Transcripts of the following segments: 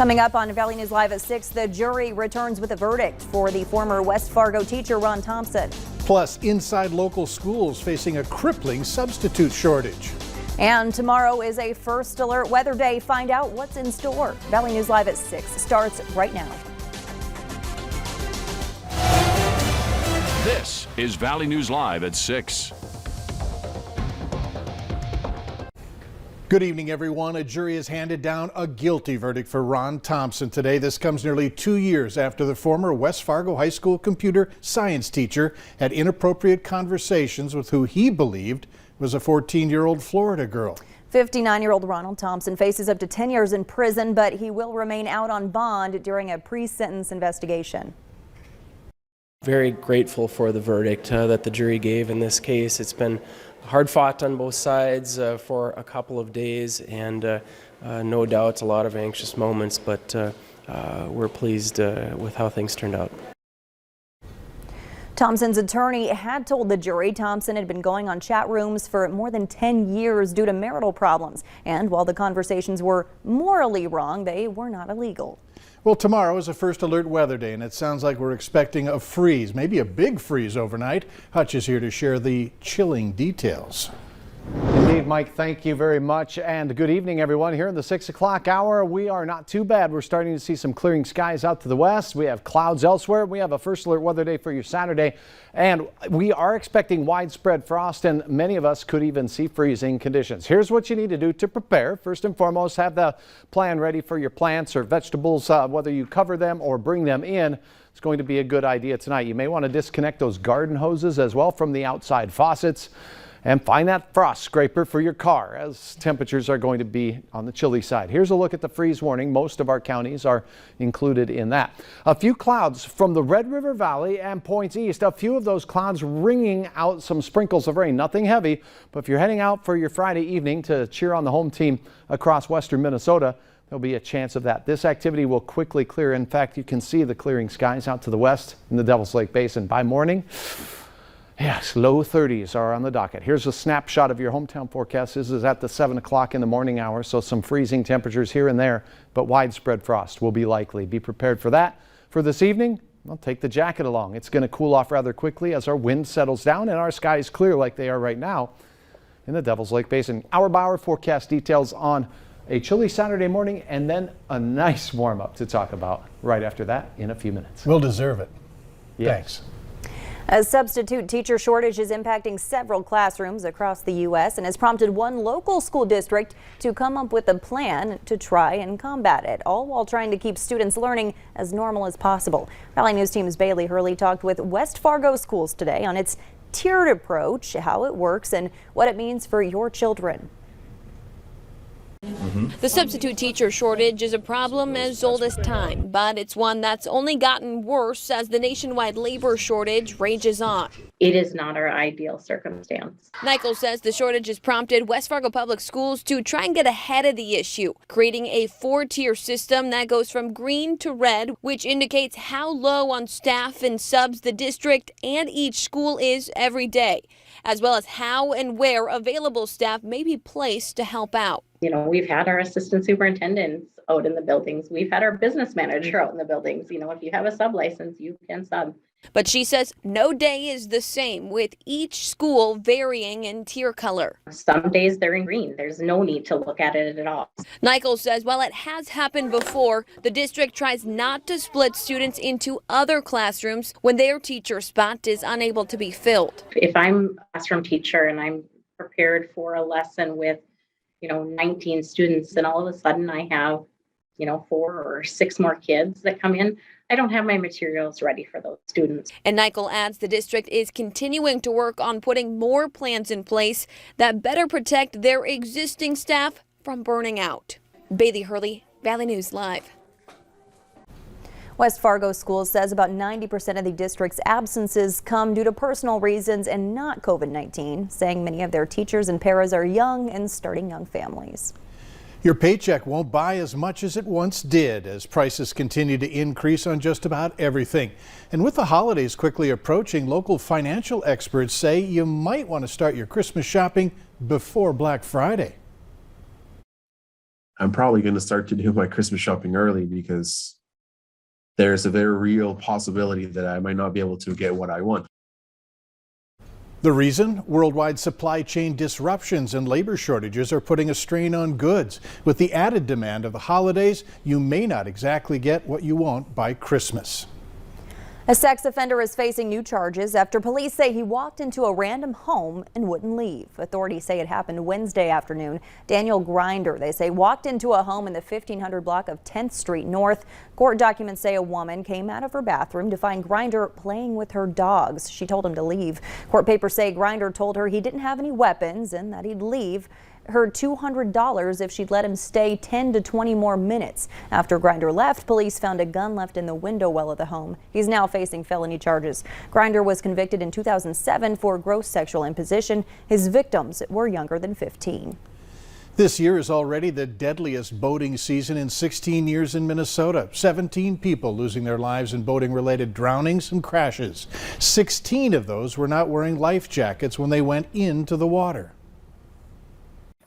Coming up on Valley News Live at 6, the jury returns with a verdict for the former West Fargo teacher Ron Thompson. Plus, inside local schools facing a crippling substitute shortage. And tomorrow is a first alert weather day. Find out what's in store. Valley News Live at 6 starts right now. This is Valley News Live at 6. Good evening, everyone. A jury has handed down a guilty verdict for Ron Thompson today. This comes nearly 2 years after the former West Fargo High School computer science teacher had inappropriate conversations with who he believed was a 14-year-old Florida girl. 59-year-old Ronald Thompson faces up to 10 years in prison, but he will remain out on bond during a pre-sentence investigation. Very grateful for the verdict that the jury gave in this case. It's been hard fought on both sides for a couple of days, and no doubt a lot of anxious moments, but we're pleased with how things turned out. Thompson's attorney had told the jury Thompson had been going on chat rooms for more than 10 years due to marital problems. And while the conversations were morally wrong, they were not illegal. Well, tomorrow is a first alert weather day, and it sounds like we're expecting a freeze, maybe a big freeze overnight. Hutch is here to share the chilling details. Indeed, Mike, thank you very much, and good evening, everyone. Here in the 6 o'clock hour, we are not too bad. We're starting to see some clearing skies out to the west. We have clouds elsewhere. We have a first alert weather day for your Saturday, and we are expecting widespread frost, and many of us could even see freezing conditions. Here's what you need to do to prepare. First and foremost, have the plan ready for your plants or vegetables, whether you cover them or bring them in. It's going to be a good idea tonight. You may want to disconnect those garden hoses as well from the outside faucets. And find that frost scraper for your car, as temperatures are going to be on the chilly side. Here's a look at the freeze warning. Most of our counties are included in that. A few clouds from the Red River Valley and points east. A few of those clouds ringing out some sprinkles of rain. Nothing heavy, but if you're heading out for your Friday evening to cheer on the home team across western Minnesota, there'll be a chance of that. This activity will quickly clear. In fact, you can see the clearing skies out to the west in the Devil's Lake Basin by morning. Yes, low 30s are on the docket. Here's a snapshot of your hometown forecast. This is at the 7 o'clock in the morning hour, so some freezing temperatures here and there, but widespread frost will be likely. Be prepared for that. For this evening, well, take the jacket along. It's going to cool off rather quickly as our wind settles down and our skies clear like they are right now in the Devil's Lake Basin. Hour by hour forecast details on a chilly Saturday morning, and then a nice warm-up to talk about right after that in a few minutes. We'll deserve it. Yes. Thanks. A substitute teacher shortage is impacting several classrooms across the U.S. and has prompted one local school district to come up with a plan to try and combat it, all while trying to keep students learning as normal as possible. Valley News Team's Bailey Hurley talked with West Fargo Schools today on its tiered approach, how it works, and what it means for your children. The substitute teacher shortage is a problem as old as time, but it's one that's only gotten worse as the nationwide labor shortage rages on. It is not our ideal circumstance. Nichols says the shortage has prompted West Fargo Public Schools to try and get ahead of the issue, creating a 4-tier system that goes from green to red, which indicates how low on staff and subs the district and each school is every day, as well as how and where available staff may be placed to help out. You know, we've had our assistant superintendents out in the buildings. We've had our business manager out in the buildings. You know, if you have a sub license, you can sub. But she says no day is the same, with each school varying in tier color. Some days they're in green. There's no need to look at it at all. Nichols says while it has happened before, the district tries not to split students into other classrooms when their teacher spot is unable to be filled. If I'm a classroom teacher and I'm prepared for a lesson with 19 students, and all of a sudden I have, 4 or 6 more kids that come in, I don't have my materials ready for those students. And Nichols adds the district is continuing to work on putting more plans in place that better protect their existing staff from burning out. Bailey Hurley, Valley News Live. West Fargo Schools says about 90% of the district's absences come due to personal reasons and not COVID-19, saying many of their teachers and paras are young and starting young families. Your paycheck won't buy as much as it once did as prices continue to increase on just about everything. And with the holidays quickly approaching, local financial experts say you might want to start your Christmas shopping before Black Friday. I'm probably going to start to do my Christmas shopping early because there's a very real possibility that I might not be able to get what I want. The reason? Worldwide supply chain disruptions and labor shortages are putting a strain on goods. With the added demand of the holidays, you may not exactly get what you want by Christmas. A sex offender is facing new charges after police say he walked into a random home and wouldn't leave. Authorities say it happened Wednesday afternoon. Daniel Grinder, they say, walked into a home in the 1500 block of 10th Street North. Court documents say a woman came out of her bathroom to find Grinder playing with her dogs. She told him to leave. Court papers say Grinder told her he didn't have any weapons and that he'd leave her $200 if she'd let him stay 10 to 20 more minutes. After Grinder left, police found a gun left in the window well of the home. He's now facing felony charges. Grinder was convicted in 2007 for gross sexual imposition. His victims were younger than 15. This year is already the deadliest boating season in 16 years in Minnesota. 17 people losing their lives in boating-related drownings and crashes. 16 of those were not wearing life jackets when they went into the water.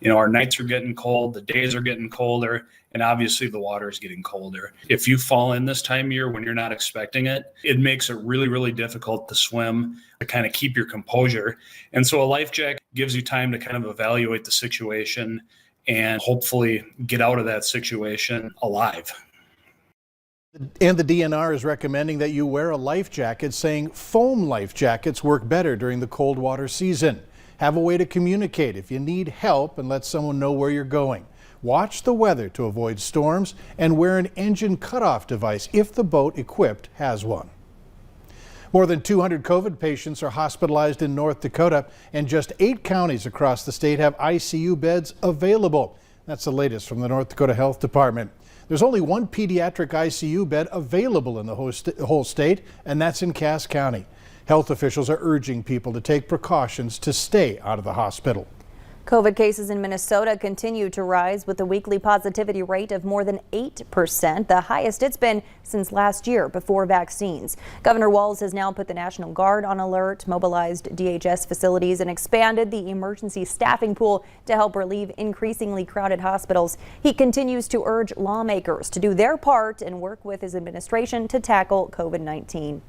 You know, our nights are getting cold, the days are getting colder, and obviously the water is getting colder. If you fall in this time of year when you're not expecting it, it makes it really, really difficult to swim, to kind of keep your composure. And so a life jacket gives you time to kind of evaluate the situation and hopefully get out of that situation alive. And the DNR is recommending that you wear a life jacket, saying foam life jackets work better during the cold water season. Have a way to communicate if you need help and let someone know where you're going. Watch the weather to avoid storms and wear an engine cutoff device if the boat equipped has one. More than 200 COVID patients are hospitalized in North Dakota, and just 8 counties across the state have ICU beds available. That's the latest from the North Dakota Health Department. There's only one pediatric ICU bed available in the whole state, and that's in Cass County. Health officials are urging people to take precautions to stay out of the hospital. COVID cases in Minnesota continue to rise with a weekly positivity rate of more than 8%, the highest it's been since last year before vaccines. Governor Walz has now put the National Guard on alert, mobilized DHS facilities, and expanded the emergency staffing pool to help relieve increasingly crowded hospitals. He continues to urge lawmakers to do their part and work with his administration to tackle COVID-19.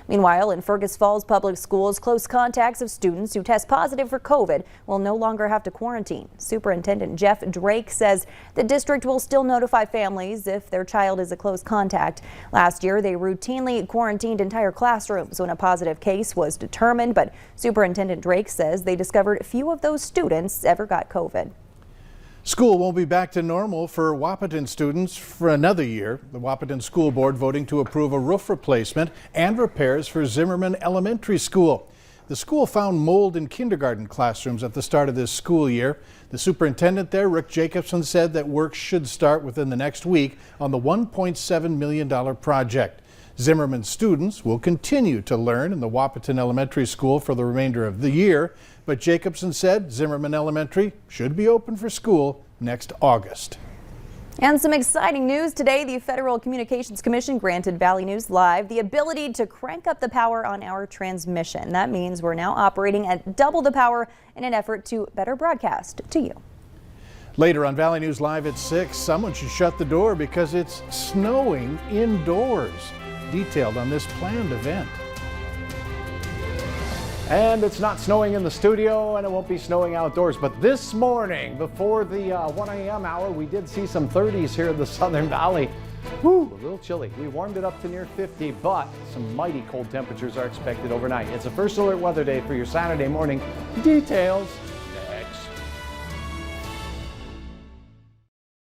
Meanwhile, in Fergus Falls Public Schools, close contacts of students who test positive for COVID will no longer have to quarantine. Superintendent Jeff Drake says the district will still notify families if their child is a close contact. Last year, they routinely quarantined entire classrooms when a positive case was determined, but Superintendent Drake says they discovered few of those students ever got COVID. School won't be back to normal for Wahpeton students for another year. The Wahpeton School Board voting to approve a roof replacement and repairs for Zimmerman Elementary School. The school found mold in kindergarten classrooms at the start of this school year. The superintendent there, Rick Jacobson, said that work should start within the next week on the $1.7 million project. Zimmerman students will continue to learn in the Wahpeton Elementary School for the remainder of the year, but Jacobson said Zimmerman Elementary should be open for school next August. And some exciting news today. The Federal Communications Commission granted Valley News Live the ability to crank up the power on our transmission. That means we're now operating at double the power in an effort to better broadcast to you. Later on Valley News Live at 6, someone should shut the door because it's snowing indoors. Detailed on this planned event. And it's not snowing in the studio, and it won't be snowing outdoors. But this morning, before the 1 a.m. hour, we did see some 30s here in the Southern Valley. Whew, a little chilly. We warmed it up to near 50, but some mighty cold temperatures are expected overnight. It's a first alert weather day for your Saturday morning. Details